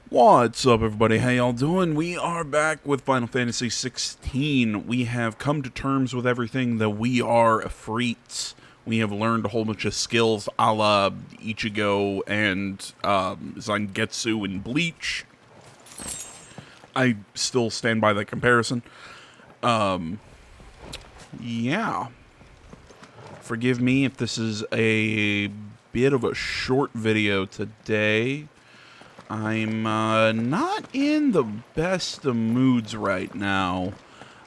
What's up, everybody? How y'all doing? We are back with Final Fantasy 16. We have come to terms with everything that we are Efreets. We have learned a whole bunch of skills a la Ichigo and Zangetsu and Bleach. I still stand by that comparison. Yeah. Forgive me if this is a bit of a short video today. I'm not in the best of moods right now.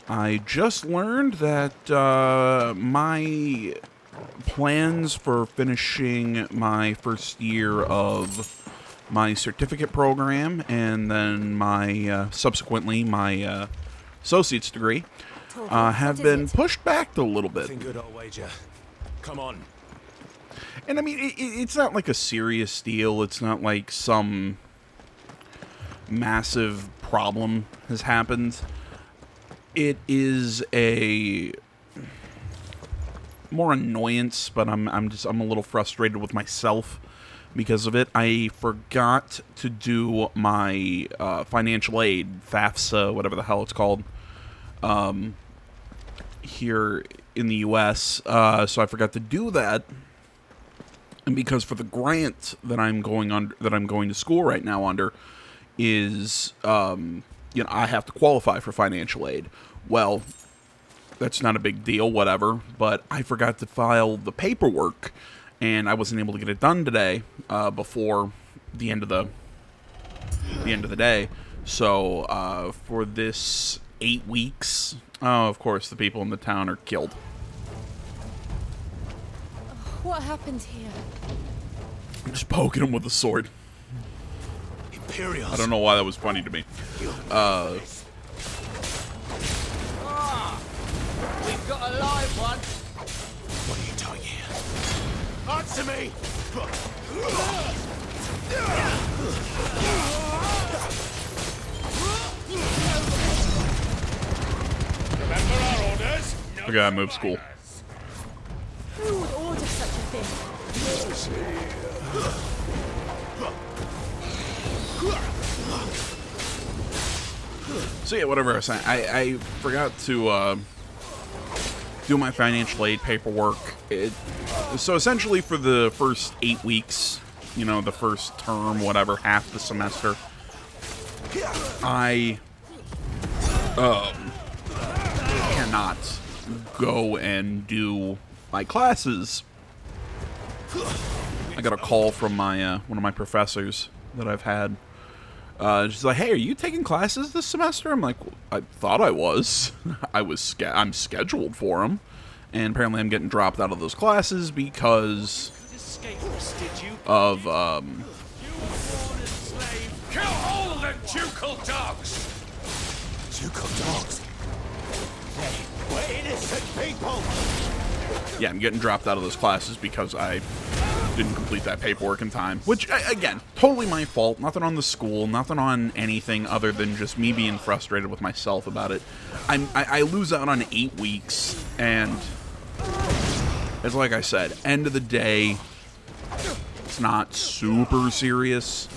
I just learned that my plans for finishing my first year of my certificate program and then my subsequently my associate's degree have been pushed back a little bit. Good old wager. Come on. And I mean, it's not like a serious deal. It's not like some massive problem has happened. It is a more annoyance, but I'm a little frustrated with myself because of it. I forgot to do my financial aid, FAFSA, whatever the hell it's called, here in the U.S. So I forgot to do that. And because for the grant that I'm going to school right now under is, I have to qualify for financial aid. Well, that's not a big deal, whatever, but I forgot to file the paperwork, and I wasn't able to get it done today, before the end of the day. So, for this 8 weeks, of course, the people in the town are killed. What happened here? I'm just poking him with a sword. Imperials. I don't know why that was funny to me. We've got a live one. What are you doing here? Answer me! Remember our orders? I gotta move school. Who would order such a thing? So yeah, whatever I was saying, I forgot to do my financial aid paperwork. So essentially for the first 8 weeks, the first term, whatever, half the semester, I cannot go and do my classes. I got a call from my one of my professors that I've had. She's like, "Hey, are you taking classes this semester?" I'm like, "I thought I was. I'm scheduled for them, and apparently I'm getting dropped out of those classes because of You born slave. Kill all the ducal dogs! Ducal dogs? We're innocent people! Yeah, I'm getting dropped out of those classes because I didn't complete that paperwork in time. Which, again, totally my fault. Nothing on the school, nothing on anything other than just me being frustrated with myself about it. I lose out on 8 weeks, and it's like I said, end of the day, it's not super serious.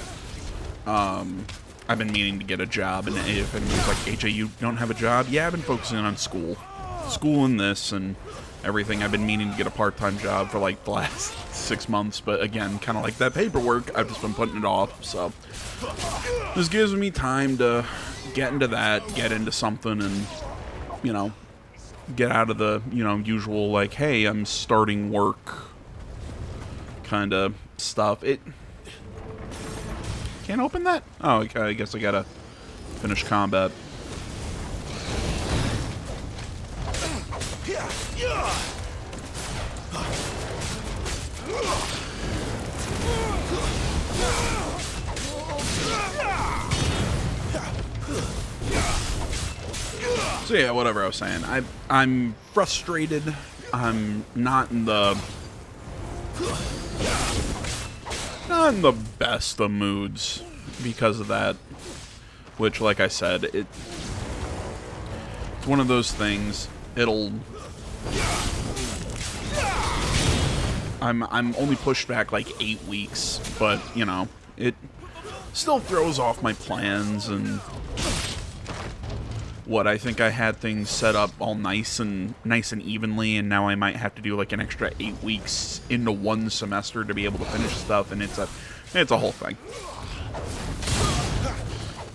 I've been meaning to get a job, and if anyone's like, AJ, you don't have a job? Yeah, I've been focusing on school. School and this, and everything. I've been meaning to get a part-time job for like the last 6 months, but again, kind of like that paperwork, I've just been putting it off, so this gives me time to get into that, get into something, and, get out of the, usual, like, hey, I'm starting work kind of stuff. It can't open that? Oh, okay, I guess I gotta finish combat. So yeah, whatever I was saying. I'm frustrated. I'm not in the best of moods because of that. Which, like I said, it's one of those things. I'm only pushed back like 8 weeks, but it still throws off my plans and what I think I had things set up all nice and evenly, and now I might have to do like an extra 8 weeks into one semester to be able to finish stuff, and it's a whole thing.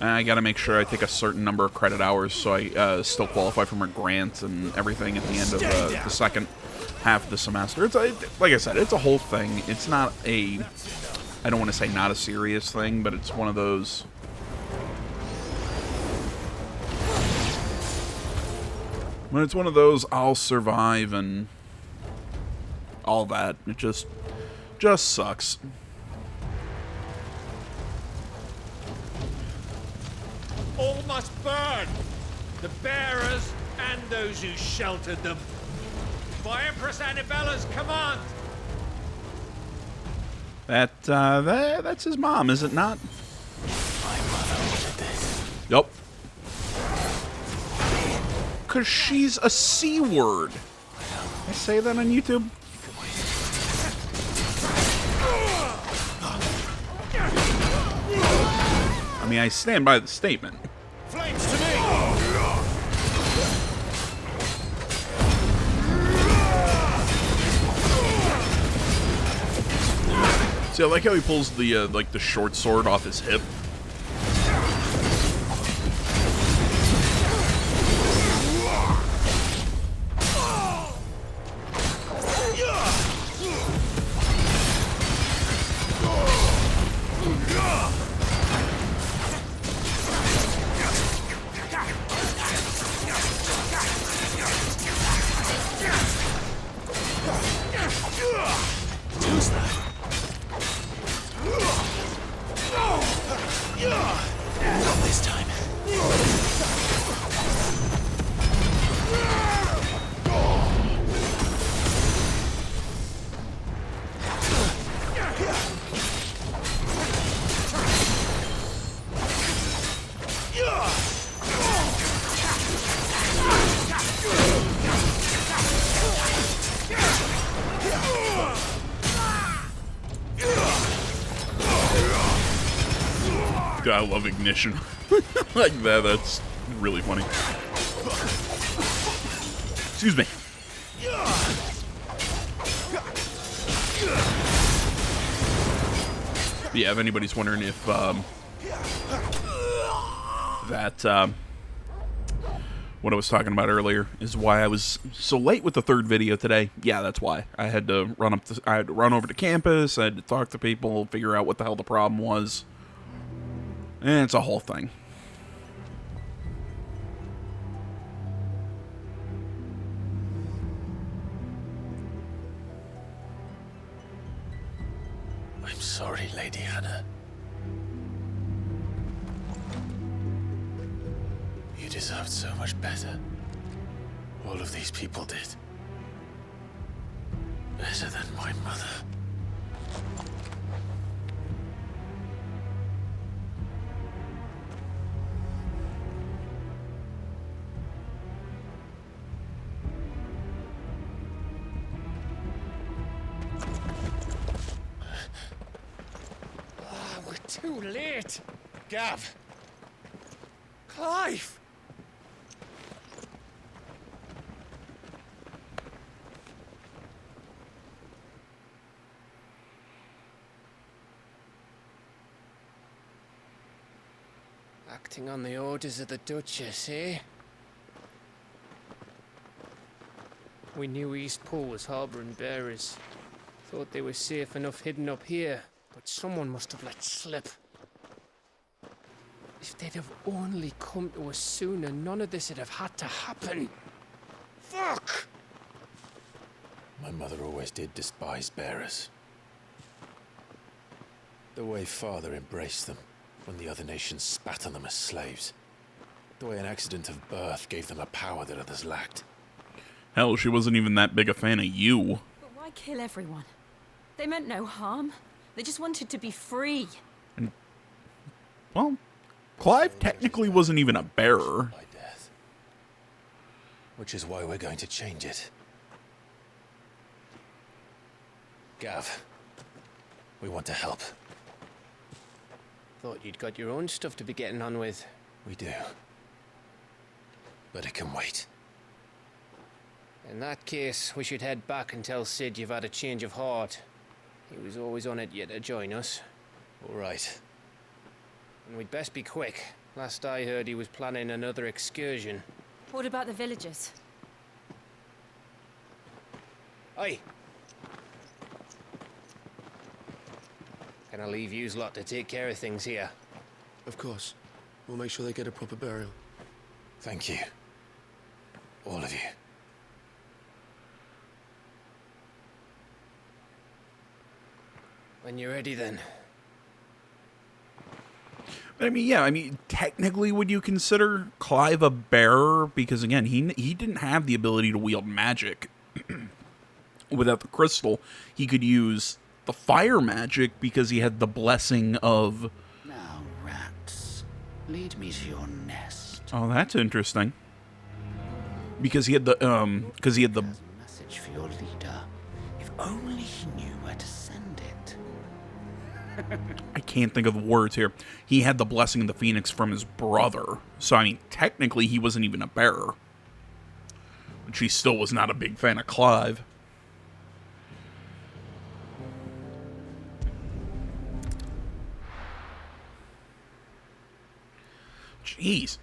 And I gotta make sure I take a certain number of credit hours so I still qualify for my grant and everything at the end of the second half of the semester. Like I said, it's a whole thing. It's not a, I don't want to say not a serious thing, but it's one of those. When it's one of those, I'll survive and all that. It just sucks. All must burn! The bearers and those who sheltered them. By Empress Annabella's command! That's his mom, is it not? My mother ordered this. Yup. 'Cause she's a C word. I say that on YouTube. I mean, I stand by the statement. Flames to me! See, I like how he pulls the like the short sword off his hip. Who's that? Not this time. I love ignition. Like that, that's really funny. Excuse me. Yeah, if anybody's wondering if what I was talking about earlier is why I was so late with the third video today. Yeah, that's why. I had to run over to campus, I had to talk to people, figure out what the hell the problem was. And it's a whole thing. I'm sorry, Lady Hannah. You deserved so much better. All of these people did. Better than my mother. Too late! Gav! Clive! Acting on the orders of the Duchess, eh? We knew Eastpool was harbouring bearers. Thought they were safe enough hidden up here. But someone must have let slip. If they'd have only come to us sooner, none of this would have had to happen. Fuck! My mother always did despise bearers. The way Father embraced them when the other nations spat on them as slaves. The way an accident of birth gave them a power that others lacked. Hell, she wasn't even that big a fan of you. But why kill everyone? They meant no harm. They just wanted to be free. And, well, Clive technically wasn't even a bearer. By death. Which is why we're going to change it. Gav, we want to help. Thought you'd got your own stuff to be getting on with. We do. But it can wait. In that case, we should head back and tell Sid you've had a change of heart. He was always on it yet to join us. All right. And we'd best be quick. Last I heard, he was planning another excursion. What about the villagers? Aye. Can I leave yous lot to take care of things here? Of course. We'll make sure they get a proper burial. Thank you. All of you. When you're ready, then. I mean, yeah, I mean, technically, would you consider Clive a bearer? Because, again, he didn't have the ability to wield magic. Without the crystal, he could use the fire magic because he had the blessing of... Now, rats, lead me to your nest. Oh, that's interesting. Because he had the, Has a message for your leader. If only he knew where to send it. I can't think of the words here. He had the blessing of the phoenix from his brother. So, I mean, technically, he wasn't even a bearer. But she still was not a big fan of Clive. Jeez.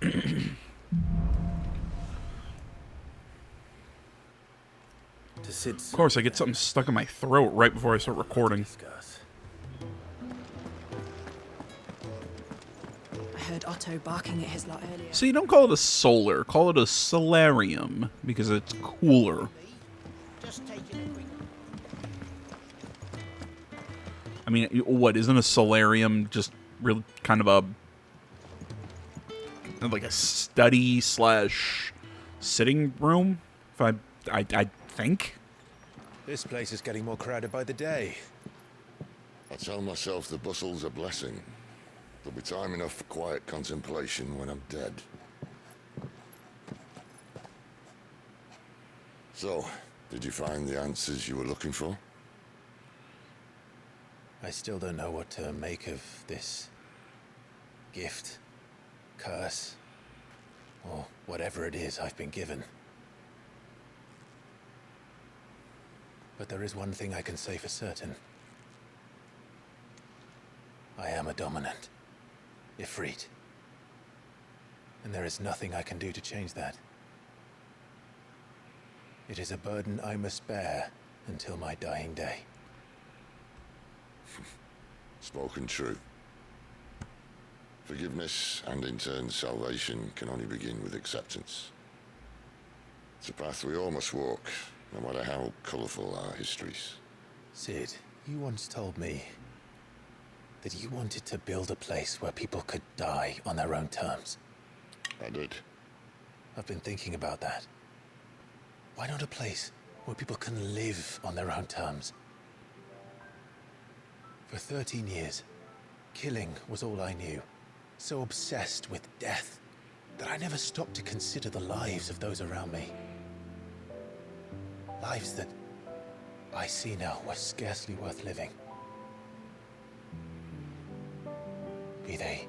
To Sid's... Of course, I get something stuck in my throat right before I start recording. Discuss. I heard Otto barking at his lot earlier. So you don't call it a solar, call it a solarium, because it's cooler. Just taking a quick... I mean, what, isn't a solarium just really kind of a... like a study slash sitting room? If I think? This place is getting more crowded by the day. I tell myself the bustle's a blessing. There'll be time enough for quiet contemplation when I'm dead. So, did you find the answers you were looking for? I still don't know what to make of this gift, curse, or whatever it is I've been given. But there is one thing I can say for certain. I am a dominant, Ifrit. And there is nothing I can do to change that. It is a burden I must bear until my dying day. Spoken true. Forgiveness and in turn salvation can only begin with acceptance. It's a path we all must walk, no matter how colourful our histories. Sid, you once told me that you wanted to build a place where people could die on their own terms. I did. I've been thinking about that. Why not a place where people can live on their own terms? For 13 years, killing was all I knew. So obsessed with death that I never stopped to consider the lives of those around me. Lives that I see now were scarcely worth living. Be they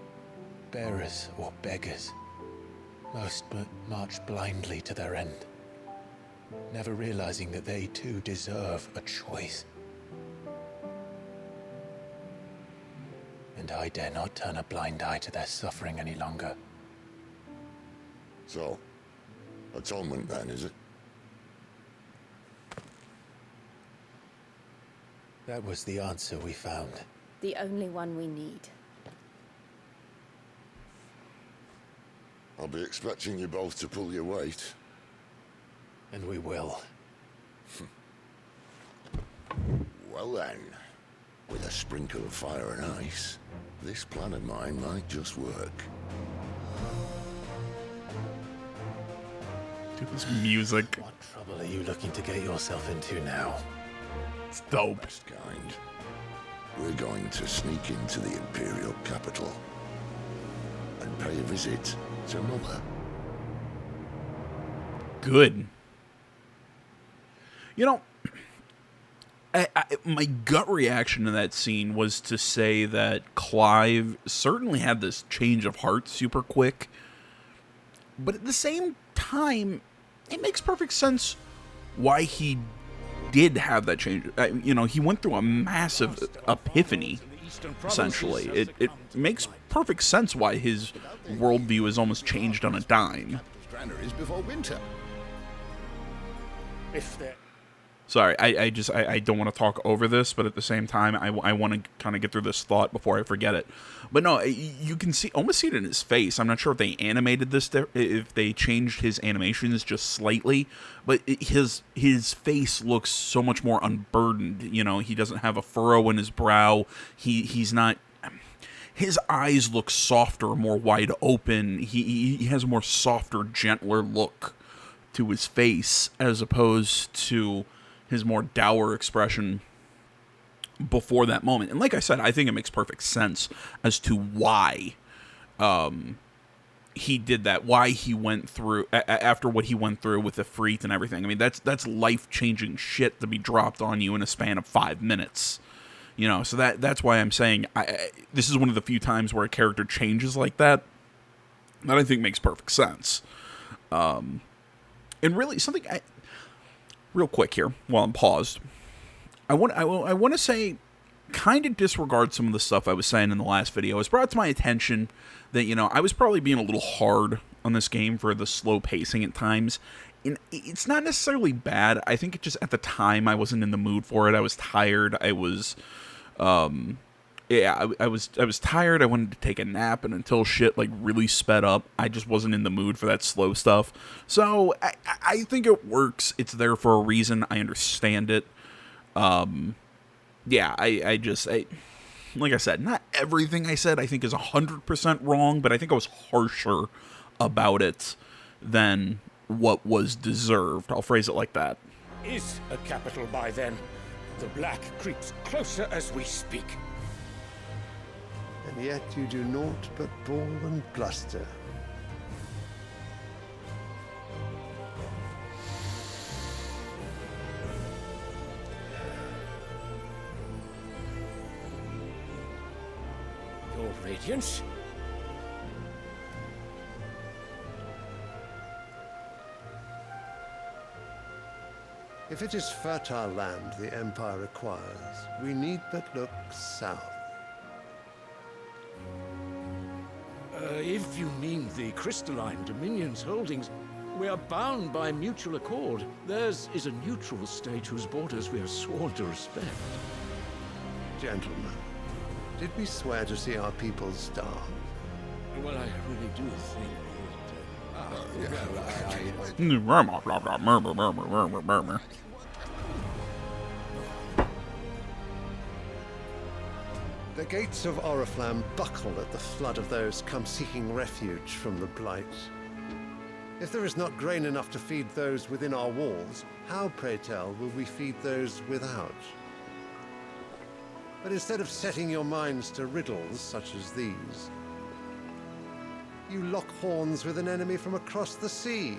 bearers or beggars, most but march blindly to their end, never realizing that they too deserve a choice. And I dare not turn a blind eye to their suffering any longer. So, atonement then, is it? That was the answer we found. The only one we need. I'll be expecting you both to pull your weight. And we will. Well then, with a sprinkle of fire and ice, this plan of mine might just work. Dude, this music. What trouble are you looking to get yourself into now? It's dope. Best kind. We're going to sneak into the Imperial capital and pay a visit to Mother. Good. You know, my gut reaction to that scene was to say that Clive certainly had this change of heart super quick, but at the same time, it makes perfect sense why he did have that change. You know, he went through a massive epiphany, essentially. It makes perfect sense why his worldview is almost changed on a dime. Granaries before winter. If they're... Sorry, I don't want to talk over this, but at the same time, I want to kind of get through this thought before I forget it. But no, you can almost see it in his face. I'm not sure if they animated this, if they changed his animations just slightly, but his face looks so much more unburdened. You know, he doesn't have a furrow in his brow. He's not... His eyes look softer, more wide open. He has a more softer, gentler look to his face, as opposed to his more dour expression before that moment. And like I said, I think it makes perfect sense as to why he did that, why he went through, after what he went through with the Freet and everything. I mean, that's life-changing shit to be dropped on you in a span of 5 minutes. You know, so that's why I'm saying this is one of the few times where a character changes like that I think makes perfect sense. And really, something... real quick here, while I'm paused, I want to say, kind of disregard some of the stuff I was saying in the last video. It's brought to my attention that, you know, I was probably being a little hard on this game for the slow pacing at times. And it's not necessarily bad. I think it just, at the time, I wasn't in the mood for it. I was tired. I was, I was tired. I wanted to take a nap, and until shit like really sped up, I just wasn't in the mood for that slow stuff. So I think it works. It's there for a reason. I understand it. Yeah, I like I said, not everything I said I think is 100% wrong, but I think I was harsher about it than what was deserved. I'll phrase it like that. Is a capital by then. The black creeps closer as we speak. And yet you do naught but bawl and bluster. Your Radiance? If it is fertile land the Empire requires, we need but look south. If you mean the crystalline Dominion's holdings, we are bound by mutual accord. Theirs is a neutral state whose borders we have sworn to respect. Gentlemen, did we swear to see our people starve? Well, I really do think The gates of Oriflamme buckle at the flood of those come seeking refuge from the Blight. If there is not grain enough to feed those within our walls, how, pray tell, will we feed those without? But instead of setting your minds to riddles such as these, you lock horns with an enemy from across the sea,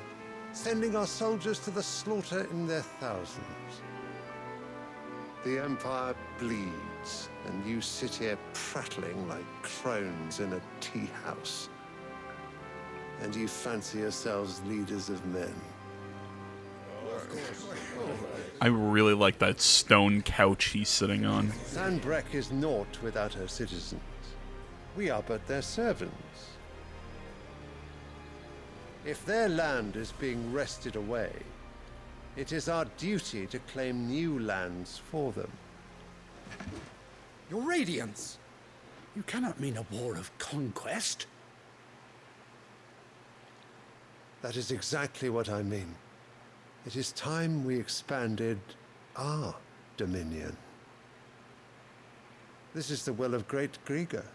sending our soldiers to the slaughter in their thousands. The Empire bleeds, and you sit here prattling like crones in a tea house. And you fancy yourselves leaders of men. I really like that stone couch he's sitting on. Sanbreque is naught without her citizens. We are but their servants. If their land is being wrested away, it is our duty to claim new lands for them. Your Radiance! You cannot mean a war of conquest. That is exactly what I mean. It is time we expanded our dominion. This is the will of great Grieger.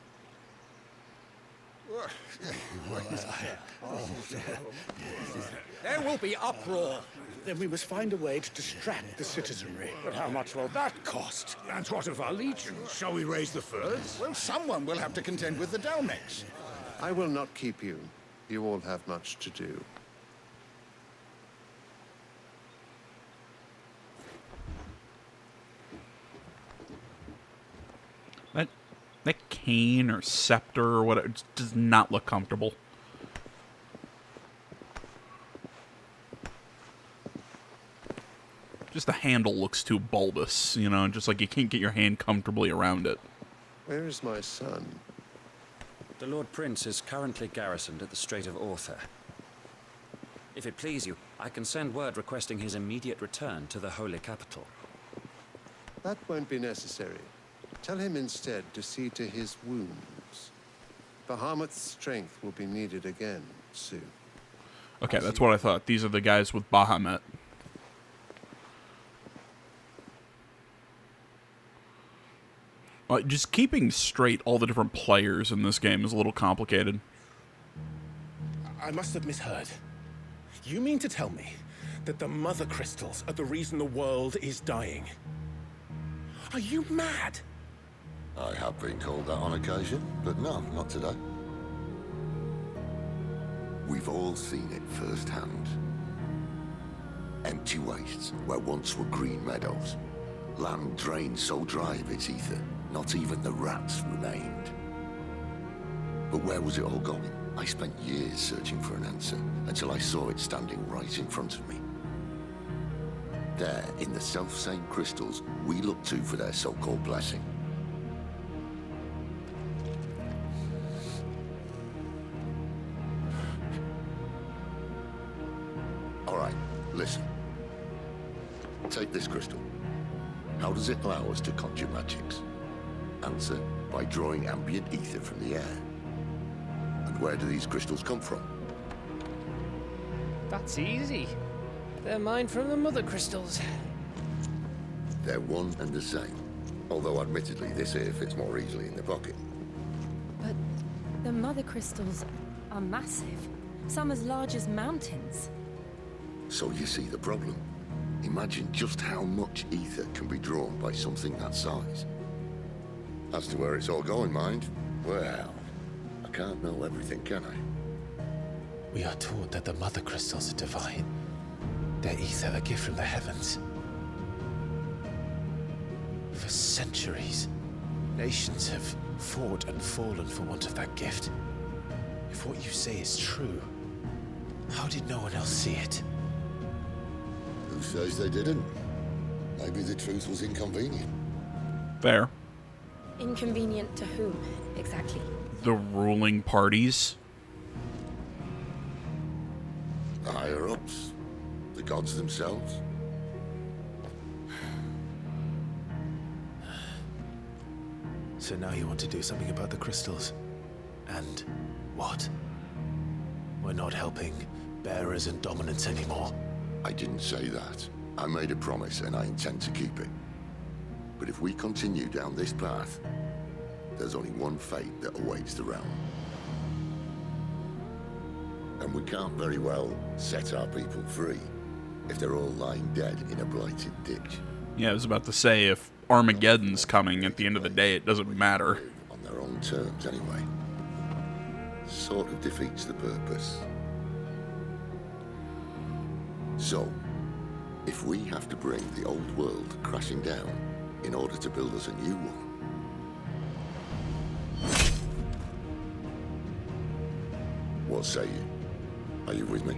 There will be uproar. Then we must find a way to distract the citizenry. But how much will that cost? And what of our legions? Shall we raise the furs? Well, someone will have to contend with the Dalmex. I will not keep you. You all have much to do. That cane or scepter or whatever it does not look comfortable. Just the handle looks too bulbous, you know, just like you can't get your hand comfortably around it. Where is my son? The Lord Prince is currently garrisoned at the Strait of Author. If it please you, I can send word requesting his immediate return to the Holy Capital. That won't be necessary. Tell him instead to see to his wounds. Bahamut's strength will be needed again soon. Okay, that's what I thought. These are the guys with Bahamut. Just keeping straight all the different players in this game is a little complicated. I must have misheard. You mean to tell me that the Mothercrystals are the reason the world is dying? Are you mad? I have been called that on occasion, but no, not today. We've all seen it firsthand. Empty wastes where once were green meadows. Land drained so dry of its ether, not even the rats remained. But where was it all going? I spent years searching for an answer, until I saw it standing right in front of me. There, in the self-same crystals we look to for their so-called blessing. All right, listen. Take this crystal. How does it allow us to conjure magics? Answer, by drawing ambient ether from the air. And where do these crystals come from? That's easy. They're mine from the Mothercrystals. They're one and the same. Although admittedly this here fits more easily in the pocket. But the Mothercrystals are massive. Some as large as mountains. So you see the problem. Imagine just how much ether can be drawn by something that size. As to where it's all going, mind, well, I can't know everything, can I? We are taught that the Mothercrystals are divine. Their ether a gift from the heavens. For centuries, nations have fought and fallen for want of that gift. If what you say is true, how did no one else see it? Who says they didn't? Maybe the truth was inconvenient. Fair. Inconvenient to whom, exactly? The ruling parties. The higher-ups. The gods themselves. So now you want to do something about the crystals? And what? We're not helping bearers and dominants anymore. I didn't say that. I made a promise and I intend to keep it. But if we continue down this path, there's only one fate that awaits the realm. And we can't very well set our people free if they're all lying dead in a blighted ditch. Yeah, I was about to say, if Armageddon's coming at the end of the day, it doesn't matter. On their own terms, anyway. Sort of defeats the purpose. So, if we have to bring the old world crashing down in order to build us a new one, what say you? Are you with me?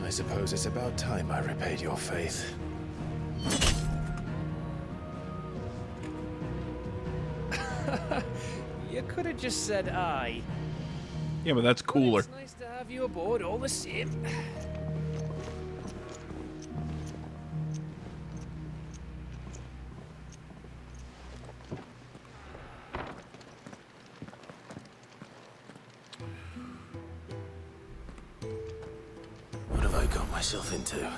I suppose it's about time I repaid your faith. You could have just said aye. Yeah, but that's cooler. It's nice to have you aboard all the same. What have I got myself into?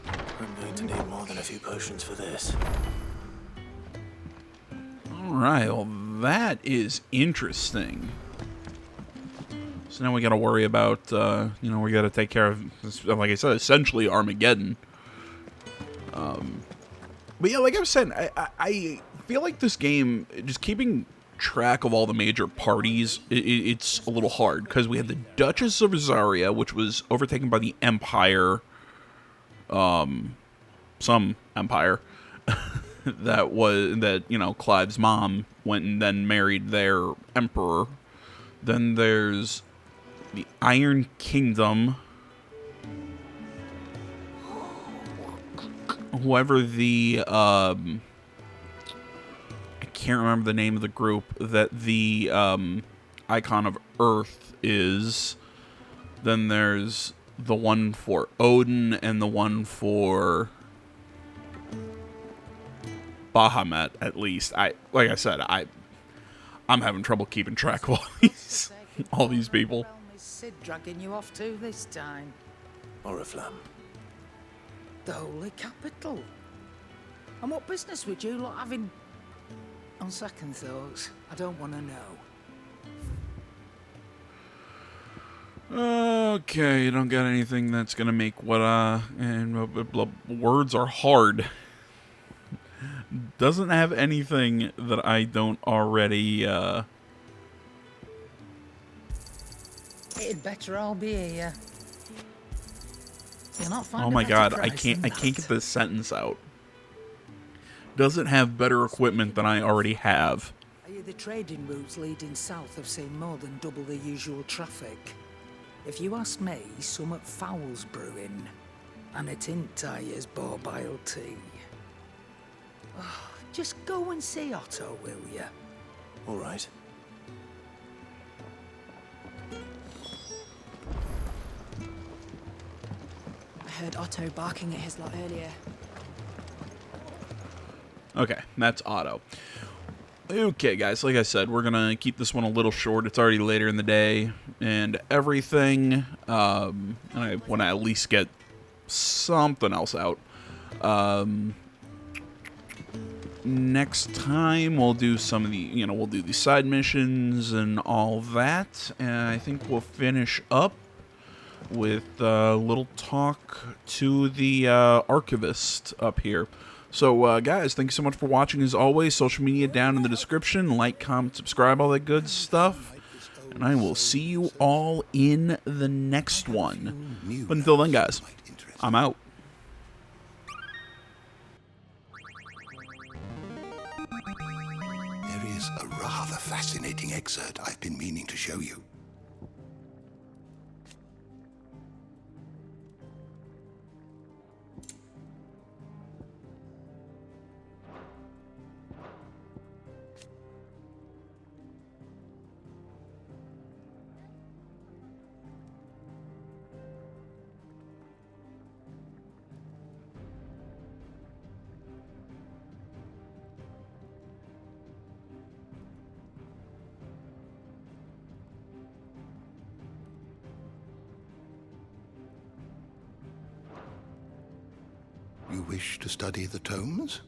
I'm going to need more than a few potions for this. Alright, well that is interesting. So now we gotta worry about, you know, we gotta take care of, like I said, essentially Armageddon. But yeah, like I was saying, I feel like this game, just keeping track of all the major parties, it's a little hard, because we had the Duchess of Azaria, which was overtaken by the Empire, some empire, that, you know, Clive's mom went and then married their emperor. Then there's the Iron Kingdom. Whoever the, I can't remember the name of the group that the, Icon of Earth is. Then there's the one for Odin and the one for Bahamut, at least. Like I said, I'm having trouble keeping track of all these people. Is Sid dragging you off to this time? Oriflamme. The holy capital. And what business would you lot having? On second thoughts, I don't want to know. Okay, you don't got anything that's gonna make what words are hard. Doesn't have anything that I don't already It'd better all be here. You'll not find Oh a my better god, I price can't than get that. this sentence out. Doesn't have better equipment than I already have. Are you the trading routes leading south have seen more than double the usual traffic? If you ask me, summat foul's brewing. And it ain't tires borbile tea. Oh, just go and see Otto, will you? All right. I heard Otto barking at his lot earlier. Okay, that's Otto. Okay, guys, like I said, we're gonna keep this one a little short. It's already later in the day and everything. And I want to at least get something else out. Next time we'll do some of the, we'll do the side missions and all that. And I think we'll finish up with a little talk to the archivist up here. So, guys, thank you so much for watching. As always, social media down in the description. Like, comment, subscribe, all that good stuff. And I will see you all in the next one. But until then, guys, I'm out. There is a rather fascinating excerpt I've been meaning to show you. You wish to study the tomes?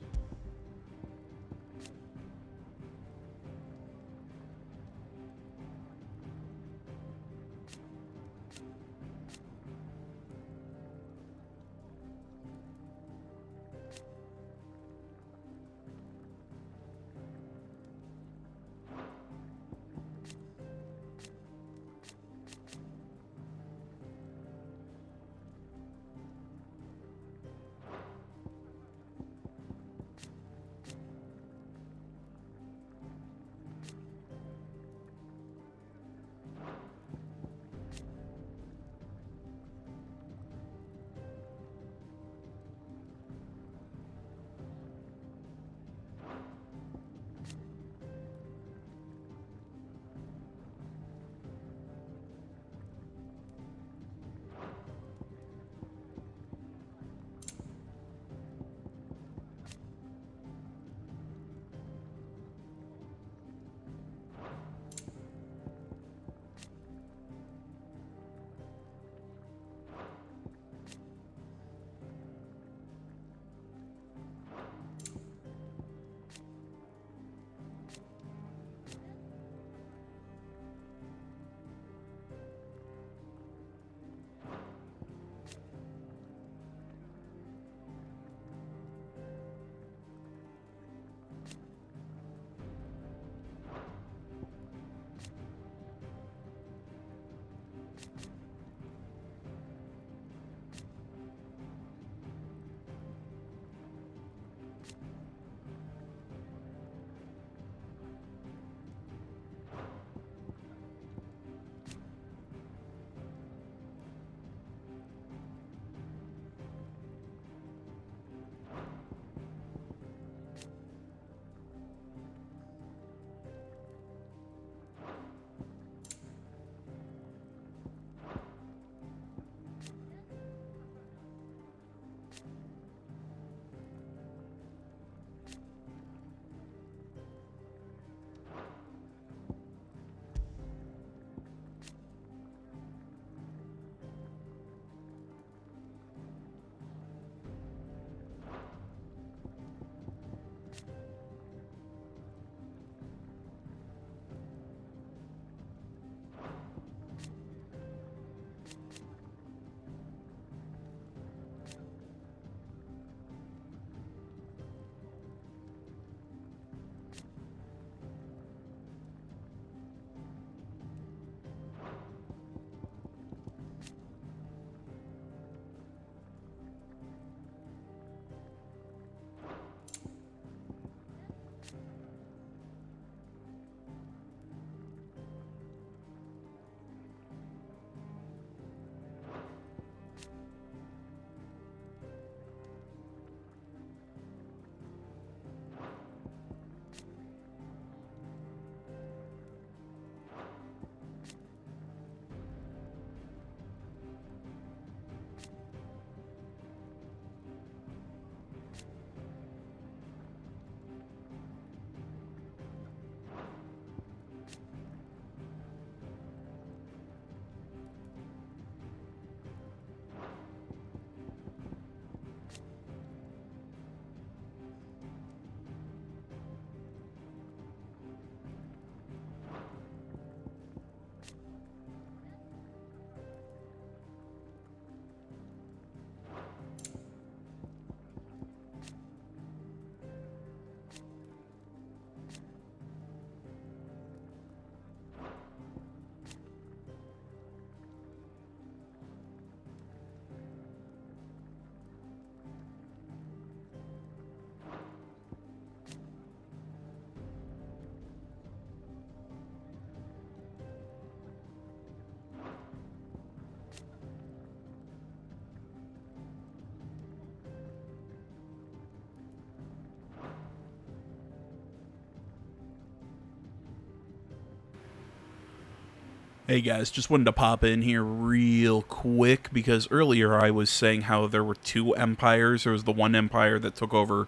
Hey guys, just wanted to pop in here real quick because earlier I was saying how there were two empires. There was the one empire that took over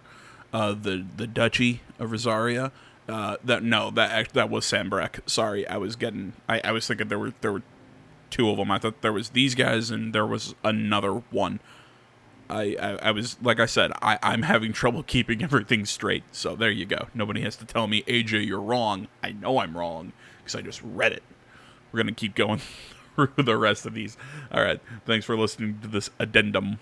the Duchy of Rosaria. That was Sambrek. Sorry, I was thinking there were two of them. I thought there was these guys and there was another one. I was, like I said, I'm having trouble keeping everything straight. So there you go. Nobody has to tell me, AJ, you're wrong. I know I'm wrong because I just read it. We're going to keep going through the rest of these. All right. Thanks for listening to this addendum.